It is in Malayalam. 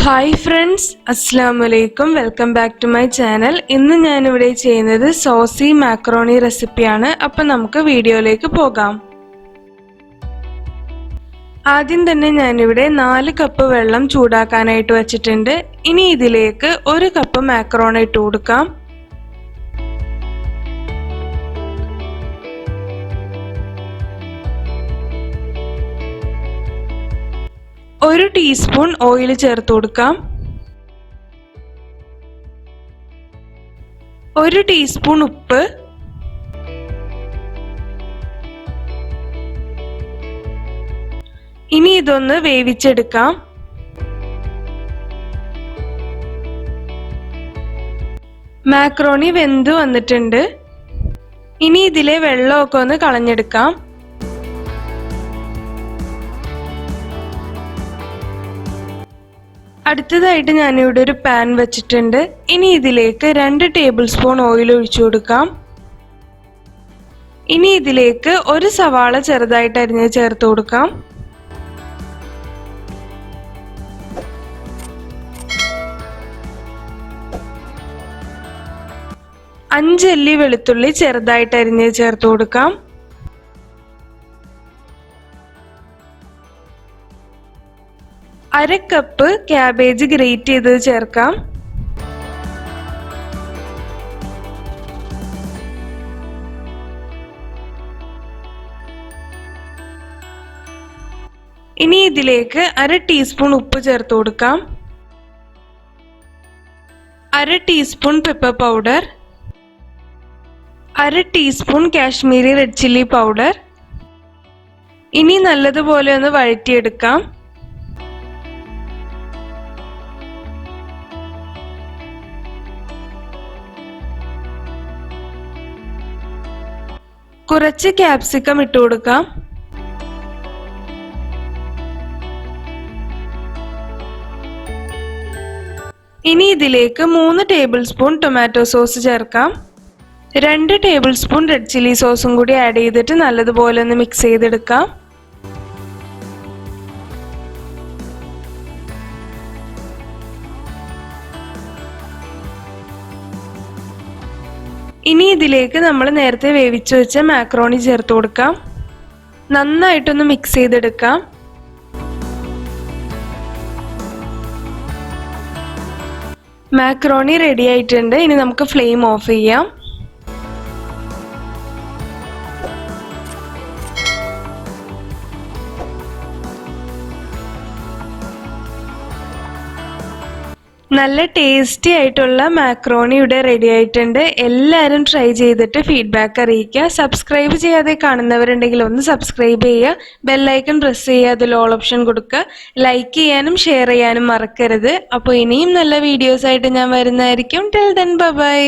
Hi friends, Assalamualaikum. Welcome back to my channel. ഇന്ന് ഞാൻ ഇവിടെ ചെയ്യുന്നത് saucy macaroni റെസിപ്പിയാണ്. അപ്പോൾ നമുക്ക് വീഡിയോയിലേക്ക് പോകാം. ആദ്യം തന്നെ ഞാൻ ഇവിടെ 4 കപ്പ് വെള്ളം ചൂടാക്കാനായിട്ട് വെച്ചിട്ടുണ്ട്. ഇനി ഇതിലേക്ക് 1 കപ്പ് macaroni ഇട്ട് കൊടുക്കാം. ഒരു ടീസ്പൂൺ ഓയിൽ ചേർത്ത് കൊടുക്കാം. 1 ടീസ്പൂൺ ഉപ്പ്, ഇനി ഇതൊന്ന് വേവിച്ചെടുക്കാം. മാക്രോണി വെന്ത് വന്നിട്ടുണ്ട്. ഇനി ഇതിലെ വെള്ളമൊക്കെ ഒന്ന് കളഞ്ഞെടുക്കാം. അടുത്തതായിട്ട് ഞാൻ ഇവിടെ ഒരു പാൻ വെച്ചിട്ടുണ്ട്. ഇനി ഇതിലേക്ക് 2 ടേബിൾ സ്പൂൺ ഓയിൽ ഒഴിച്ചു കൊടുക്കാം. ഇനി ഇതിലേക്ക് 1 സവാള ചെറുതായിട്ട് അരിഞ്ഞ് ചേർത്ത് കൊടുക്കാം. 5 അല്ലി വെളുത്തുള്ളി ചെറുതായിട്ട് അരിഞ്ഞ് ചേർത്ത് കൊടുക്കാം. 1/2 കപ്പ് cabbage ഗ്രേറ്റ് ചെയ്തത് ചേർക്കാം. ഇനി ഇതിലേക്ക് 1/2 ടീസ്പൂൺ ഉപ്പ് ചേർത്ത് കൊടുക്കാം. 1/2 teaspoon pepper powder, 1/2 teaspoon Kashmiri red chilli powder. ഇനി നല്ലതുപോലെ ഒന്ന് വഴറ്റിയെടുക്കാം. കുറച്ച് capsicum ഇട്ട് കൊടുക്കാം. ഇനി ഇതിലേക്ക് 3 ടേബിൾ സ്പൂൺ ടൊമാറ്റോ സോസ് ചേർക്കാം. 2 ടേബിൾ സ്പൂൺ റെഡ് ചില്ലി സോസും കൂടി ആഡ് ചെയ്തിട്ട് നല്ലതുപോലെ ഒന്ന് മിക്സ് ചെയ്തെടുക്കാം. ഇനി ഇതിലേക്ക് നമ്മൾ നേരത്തെ വേവിച്ചു വെച്ച മാക്രോണി ചേർത്ത് കൊടുക്കാം. നന്നായിട്ടൊന്ന് മിക്സ് ചെയ്തെടുക്കാം. മാക്രോണി റെഡി ആയിട്ടുണ്ട്. ഇനി നമുക്ക് ഫ്ലെയിം ഓഫ് ചെയ്യാം. നല്ല ടേസ്റ്റി ആയിട്ടുള്ള മാക്രോണി ഇവിടെ റെഡി ആയിട്ടുണ്ട്. എല്ലാവരും ട്രൈ ചെയ്തിട്ട് ഫീഡ്ബാക്ക് അറിയിക്കുക. സബ്സ്ക്രൈബ് ചെയ്യാതെ കാണുന്നവരുണ്ടെങ്കിൽ ഒന്ന് സബ്സ്ക്രൈബ് ചെയ്യുക. ബെല്ലൈക്കൺ പ്രസ് ചെയ്യുക. അതിൽ ഓൾ ഓപ്ഷൻ കൊടുക്കുക. ലൈക്ക് ചെയ്യാനും ഷെയർ ചെയ്യാനും മറക്കരുത്. അപ്പോൾ ഇനിയും നല്ല വീഡിയോസ് ആയിട്ട് ഞാൻ വരുന്നതായിരിക്കും. Till then bye.